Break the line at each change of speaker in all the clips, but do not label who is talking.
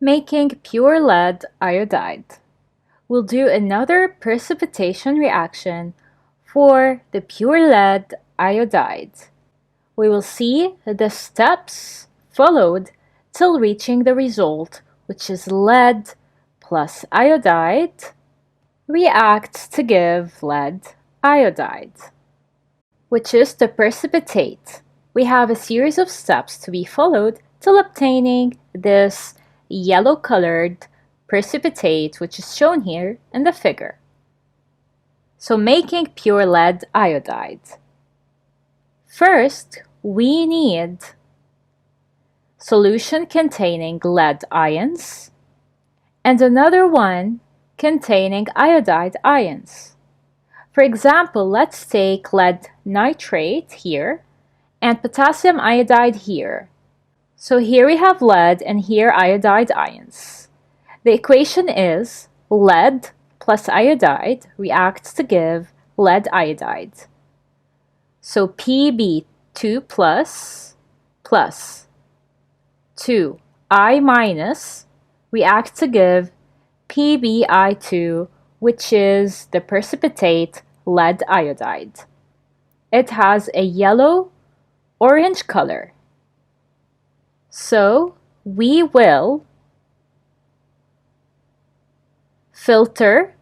Making pure lead iodide. We'll do another precipitation reaction for the pure lead iodide. We will see the steps followed till reaching the result, which is lead plus iodide reacts to give lead iodide, which is the precipitate. We have a series of steps to be followed till obtaining this yellow-colored precipitate, which is shown here in the figure. So making pure lead iodide. First, we need solution containing lead ions and another one containing iodide ions. For example, let's take lead nitrate here and potassium iodide here. So here we have lead and here iodide ions. The equation is lead plus iodide reacts to give lead iodide. So Pb2 plus 2I minus reacts to give PbI2, which is the precipitate lead iodide. It has a yellow-orange color. So we will filter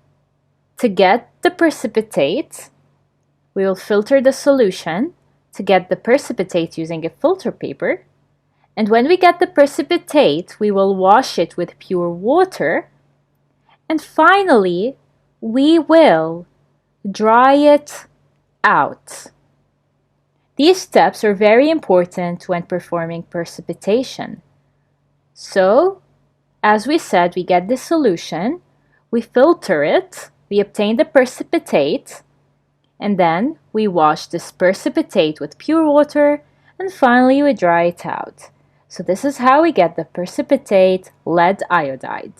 to get the precipitate. We will filter the solution to get the precipitate using a filter paper. And when we get the precipitate, we will wash it with pure water. And finally, we will dry it out. These steps are very important when performing precipitation. So, as we said, we get the solution, we filter it, we obtain the precipitate, and then we wash this precipitate with pure water, and finally we dry it out. So this is how we get the precipitate lead iodide.